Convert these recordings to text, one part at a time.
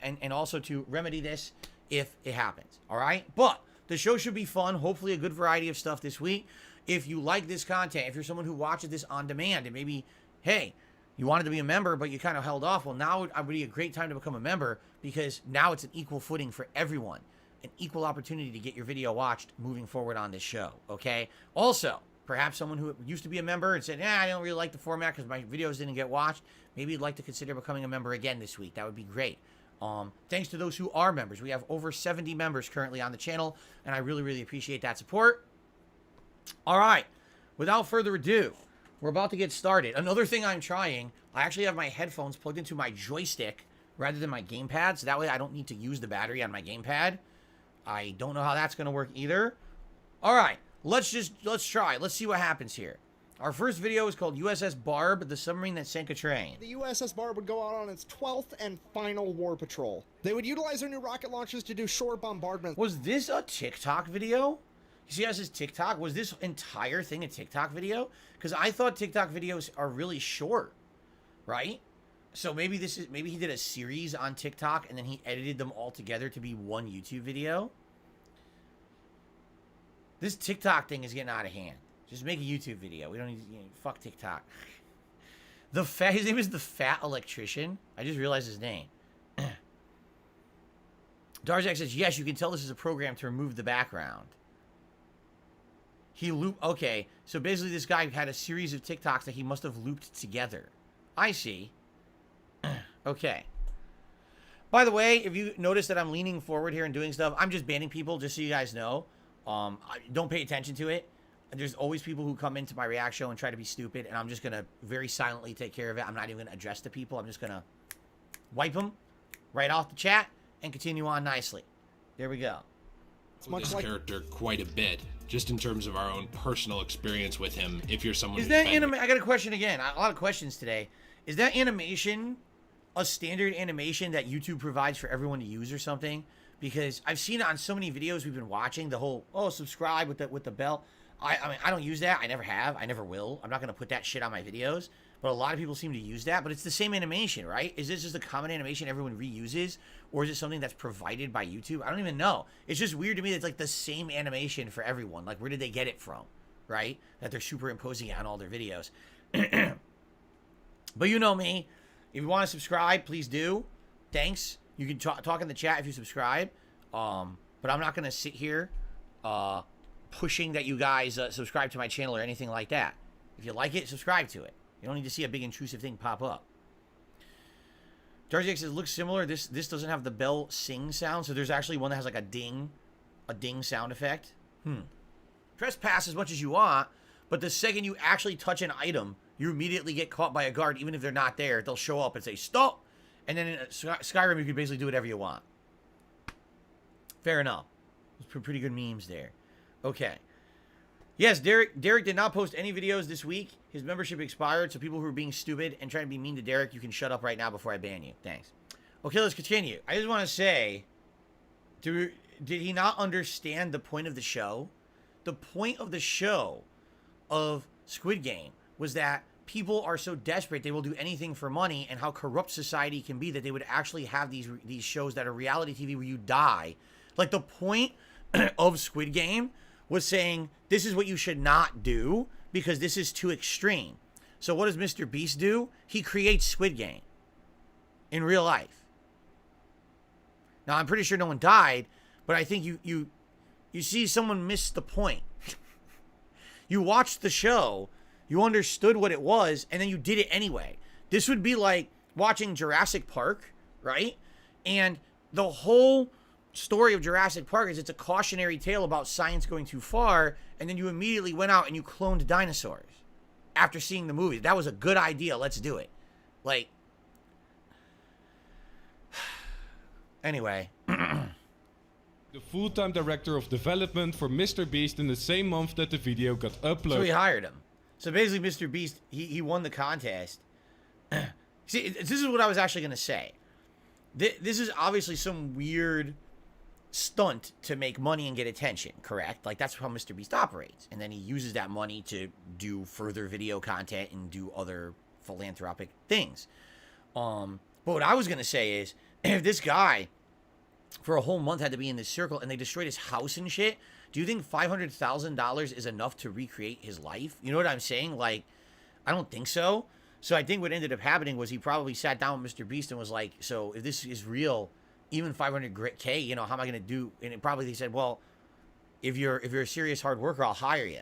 and also to remedy this if it happens. All right, but the show should be fun. Hopefully, a good variety of stuff this week. If you like this content, if you're someone who watches this on demand, and maybe, hey, you wanted to be a member, but you kind of held off. Well, now would be a great time to become a member, because now it's an equal footing for everyone, an equal opportunity to get your video watched moving forward on this show. Okay. Also, perhaps someone who used to be a member and said, I don't really like the format because my videos didn't get watched. Maybe you'd like to consider becoming a member again this week. That would be great. Thanks to those who are members. We have over 70 members currently on the channel, and I really, really appreciate that support. All right. Without further ado, we're about to get started. Another thing I'm trying, I actually have my headphones plugged into my joystick rather than my gamepad, so that way I don't need to use the battery on my gamepad. I don't know how that's going to work either. All right. Let's try. Let's see what happens here. Our first video is called USS Barb, the submarine that sank a train. The USS Barb would go out on its 12th and final war patrol. They would utilize their new rocket launchers to do shore bombardment. Was this a TikTok video? You see how it says TikTok? Was this entire thing a TikTok video? Because I thought TikTok videos are really short, right? So maybe he did a series on TikTok and then he edited them all together to be one YouTube video. This TikTok thing is getting out of hand. Just make a YouTube video. We don't need to, fuck TikTok. His name is the Fat Electrician. I just realized his name. Darzak says, yes, you can tell this is a program to remove the background. Okay, so basically this guy had a series of TikToks that he must have looped together. I see. Okay. By the way, if you notice that I'm leaning forward here and doing stuff, I'm just banning people, just so you guys know. Don't pay attention to it. There's always people who come into my react show and try to be stupid, and I'm just going to very silently take care of it. I'm not even going to address the people. I'm just going to wipe them right off the chat and continue on nicely. There we go. This character quite a bit, just in terms of our own personal experience with him. If you're someone is that anime, I got a question again. A lot of questions today. Is that animation a standard animation that YouTube provides for everyone to use or something? Because I've seen it on so many videos we've been watching. The whole subscribe with the bell. I mean, I don't use that. I never have. I never will. I'm not gonna put that shit on my videos. But a lot of people seem to use that. But it's the same animation, right? Is this just a common animation everyone reuses? Or is it something that's provided by YouTube? I don't even know. It's just weird to me that it's like the same animation for everyone. Like, where did they get it from, right? That they're superimposing it on all their videos. But you know me. If you want to subscribe, please do. Thanks. You can talk in the chat if you subscribe. But I'm not going to sit here pushing that you guys subscribe to my channel or anything like that. If you like it, subscribe to it. You don't need to see a big intrusive thing pop up. Darcy X says, looks similar. This doesn't have the bell sing sound, so there's actually one that has like a ding sound effect. Press pass as much as you want, but the second you actually touch an item, you immediately get caught by a guard. Even if they're not there, they'll show up and say, stop! And then in Skyrim, you can basically do whatever you want. Fair enough. There's pretty good memes there. Okay. Yes, Derek did not post any videos this week. His membership expired, so people who are being stupid and trying to be mean to Derek, you can shut up right now before I ban you. Thanks. Okay, let's continue. I just want to say, did he not understand the point of the show? The point of the show of Squid Game was that people are so desperate they will do anything for money, and how corrupt society can be that they would actually have these shows that are reality TV where you die. Like, the point of Squid Game was saying, this is what you should not do because this is too extreme. So what does Mr. Beast do? He creates Squid Game in real life. Now, I'm pretty sure no one died, but I think you see someone missed the point. You watched the show, you understood what it was, and then you did it anyway. This would be like watching Jurassic Park, right? And the whole story of Jurassic Park is it's a cautionary tale about science going too far, and then you immediately went out and you cloned dinosaurs after seeing the movie. That was a good idea. Let's do it. Like, anyway. The full-time director of development for Mr. Beast in the same month that the video got uploaded. So he hired him. So basically, Mr. Beast, he won the contest. See, this is what I was actually going to say. This is obviously some weird stunt to make money and get attention, correct? Like, that's how Mr. Beast operates. And then he uses that money to do further video content and do other philanthropic things. But what I was going to say is, if this guy for a whole month had to be in this circle and they destroyed his house and shit, do you think $500,000 is enough to recreate his life? You know what I'm saying? Like, I don't think so. So I think what ended up happening was he probably sat down with Mr. Beast and was like, so if this is real, even 500K, you know, how am I going to do? And it probably, they said, well, if you're a serious hard worker, I'll hire you.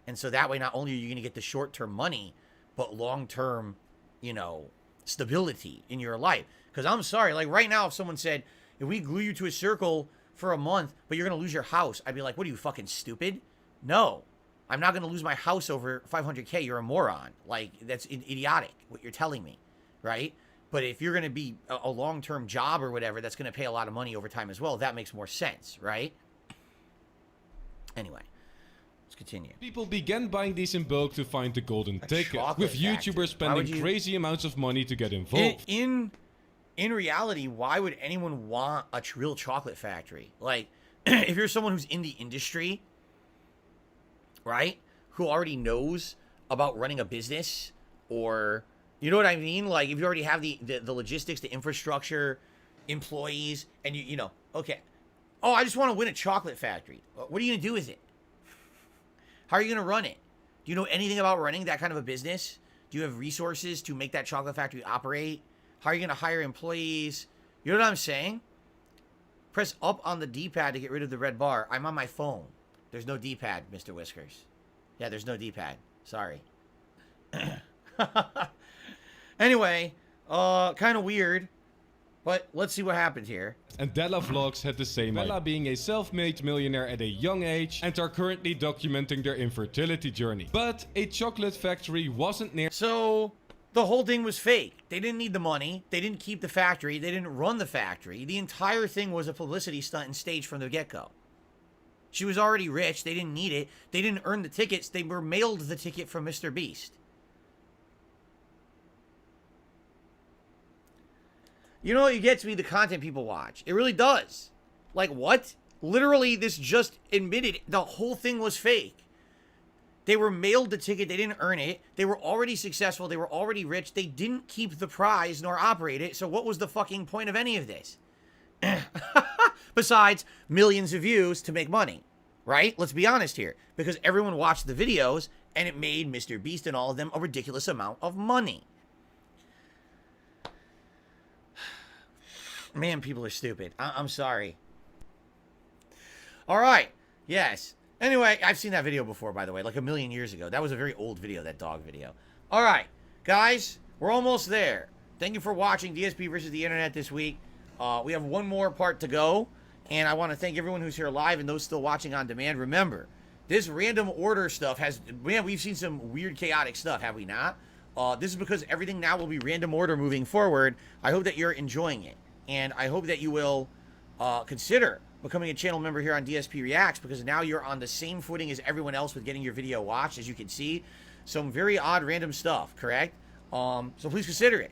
And so that way, not only are you going to get the short-term money, but long-term, you know, stability in your life. Because I'm sorry, like right now, if someone said, if we glue you to a circle for a month, but you're going to lose your house, I'd be like, what are you, fucking stupid? No, I'm not going to lose my house over 500K. You're a moron. Like, that's idiotic, what you're telling me, right? But if you're going to be a long-term job or whatever, that's going to pay a lot of money over time as well. That makes more sense, right? Anyway, let's continue. People began buying these in bulk to find the golden ticket, with factory. YouTubers spending crazy amounts of money to get involved. In reality, why would anyone want a real chocolate factory? Like, if you're someone who's in the industry, right, who already knows about running a business, or, you know what I mean? Like, if you already have the logistics, the infrastructure, employees, and you know, okay, oh, I just want to win a chocolate factory. What are you going to do with it? How are you going to run it? Do you know anything about running that kind of a business? Do you have resources to make that chocolate factory operate? How are you going to hire employees? You know what I'm saying? Press up on the D-pad to get rid of the red bar. I'm on my phone. There's no D-pad, Mr. Whiskers. Yeah, there's no D-pad. Sorry. Anyway, kind of weird. But let's see what happens here. And Della Vlogs had the same. Della being a self-made millionaire at a young age and are currently documenting their infertility journey. But a chocolate factory wasn't near. So the whole thing was fake. They didn't need the money. They didn't keep the factory. They didn't run the factory. The entire thing was a publicity stunt and staged from the get-go. She was already rich. They didn't need it. They didn't earn the tickets. They were mailed the ticket from Mr. Beast. You know, it gets me the content people watch. It really does. Like, what? Literally, this just admitted the whole thing was fake. They were mailed the ticket. They didn't earn it. They were already successful. They were already rich. They didn't keep the prize nor operate it. So what was the fucking point of any of this? Besides millions of views to make money, right? Let's be honest here. Because everyone watched the videos and it made Mr. Beast and all of them a ridiculous amount of money. Man, people are stupid. I'm sorry. All right. Yes. Anyway, I've seen that video before, by the way, like a million years ago. That was a very old video, that dog video. All right. Guys, we're almost there. Thank you for watching DSP versus the Internet this week. We have one more part to go. And I want to thank everyone who's here live and those still watching on demand. Remember, this random order stuff has... Man, we've seen some weird, chaotic stuff, have we not? This is because everything now will be random order moving forward. I hope that you're enjoying it. And I hope that you will consider becoming a channel member here on DSP Reacts, because now you're on the same footing as everyone else with getting your video watched. As you can see, some very odd random stuff, correct? So please consider it.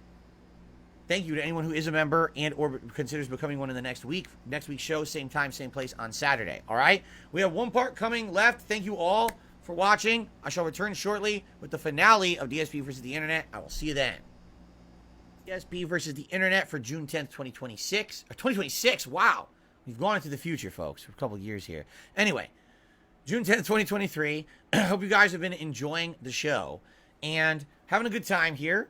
Thank you to anyone who is a member and or considers becoming one in the next week. Next week's show, same time, same place on Saturday. All right? We have one part coming left. Thank you all for watching. I shall return shortly with the finale of DSP versus the Internet. I will see you then. DSP versus the Internet for June 10th, 2026. Or 2026, wow. We've gone into the future, folks, for a couple of years here. Anyway, June 10th, 2023. I hope you guys have been enjoying the show and having a good time here.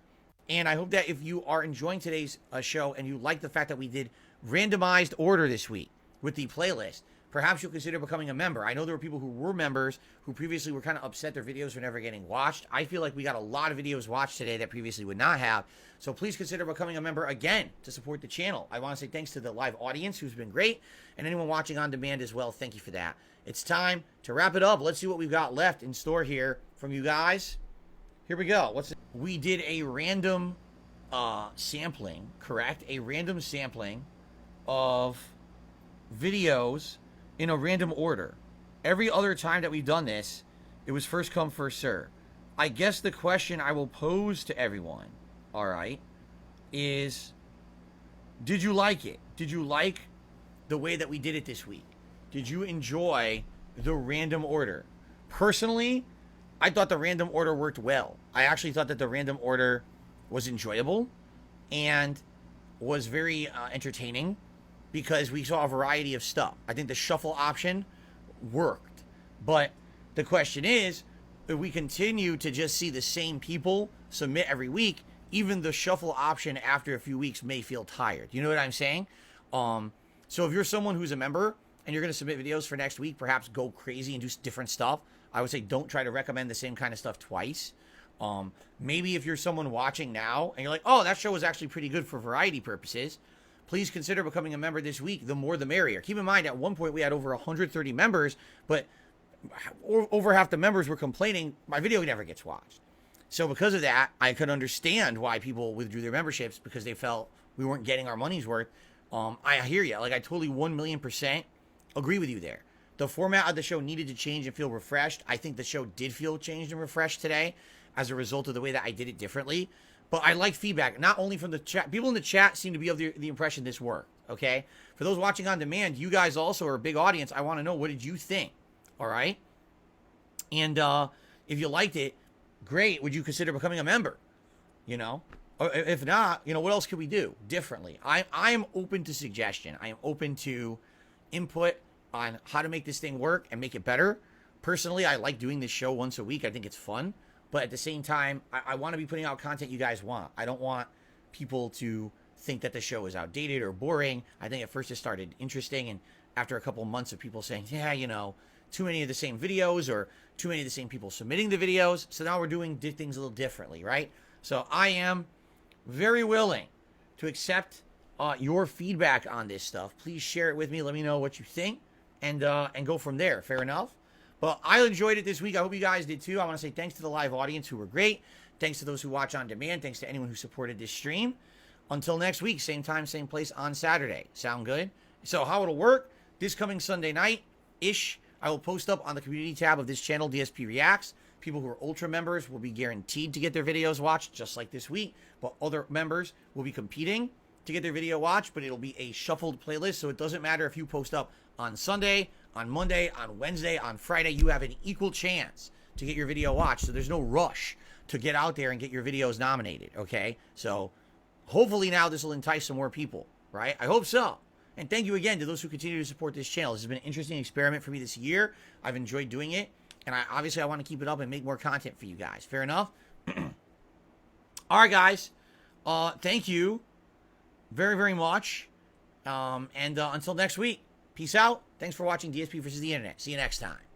And I hope that if you are enjoying today's show and you like the fact that we did randomized order this week with the playlist, perhaps you'll consider becoming a member. I know there were people who were members who previously were kind of upset their videos were never getting watched. I feel like we got a lot of videos watched today that previously would not have. So please consider becoming a member again to support the channel. I want to say thanks to the live audience who's been great, and anyone watching on demand as well. Thank you for that. It's time to wrap it up. Let's see what we've got left in store here from you guys. Here we go. We did a random sampling, correct? A random sampling of videos in a random order. Every other time that we've done this, it was first come, first serve. I guess the question I will pose to everyone, all right, is, did you like it? Did you like the way that we did it this week? Did you enjoy the random order? Personally, I thought the random order worked well. I actually thought that the random order was enjoyable, and was very entertaining because we saw a variety of stuff. I think the shuffle option worked. But the question is, if we continue to just see the same people submit every week, even the shuffle option after a few weeks may feel tired. You know what I'm saying? So if you're someone who's a member and you're going to submit videos for next week, perhaps go crazy and do different stuff. I would say don't try to recommend the same kind of stuff twice. Maybe if you're someone watching now and you're like, oh, that show was actually pretty good for variety purposes, please consider becoming a member this week. The more the merrier. Keep in mind, at one point we had over 130 members, but over half the members were complaining my video never gets watched. So because of that, I could understand why people withdrew their memberships, because they felt we weren't getting our money's worth. I hear you. Like, I totally 1,000,000% agree with you there. The format of the show needed to change and feel refreshed. I think the show did feel changed and refreshed today as a result of the way that I did it differently. But I like feedback, not only from the chat. People in the chat seem to be of the impression this worked, okay? For those watching on demand, you guys also are a big audience. I want to know, what did you think? All right? And if you liked it, great. Would you consider becoming a member? You know? Or if not, you know, what else could we do differently? I am open to suggestion. I am open to input on how to make this thing work and make it better. Personally, I like doing this show once a week. I think it's fun. But at the same time, I want to be putting out content you guys want. I don't want people to think that the show is outdated or boring. I think at first it started interesting, and after a couple months of people saying, yeah, you know, too many of the same videos or too many of the same people submitting the videos, so now we're doing things a little differently, right? So I am very willing to accept your feedback on this stuff. Please share it with me. Let me know what you think, and go from there. Fair enough? But I enjoyed it this week. I hope you guys did too. I want to say thanks to the live audience who were great. Thanks to those who watch on demand. Thanks to anyone who supported this stream. Until next week, same time, same place on Saturday. Sound good? So how it'll work, this coming Sunday night-ish, I will post up on the community tab of this channel, DSP Reacts. People who are Ultra members will be guaranteed to get their videos watched, just like this week. But other members will be competing to get their video watched, but it'll be a shuffled playlist, so it doesn't matter if you post up on Sunday, on Monday, on Wednesday, on Friday. You have an equal chance to get your video watched, so there's no rush to get out there and get your videos nominated, okay? So hopefully now this will entice some more people, right? I hope so. And thank you again to those who continue to support this channel. This has been an interesting experiment for me this year. I've enjoyed doing it, and obviously I want to keep it up and make more content for you guys. Fair enough? All right, guys. Thank you very, very much. And until next week, peace out. Thanks for watching DSP versus the Internet. See you next time.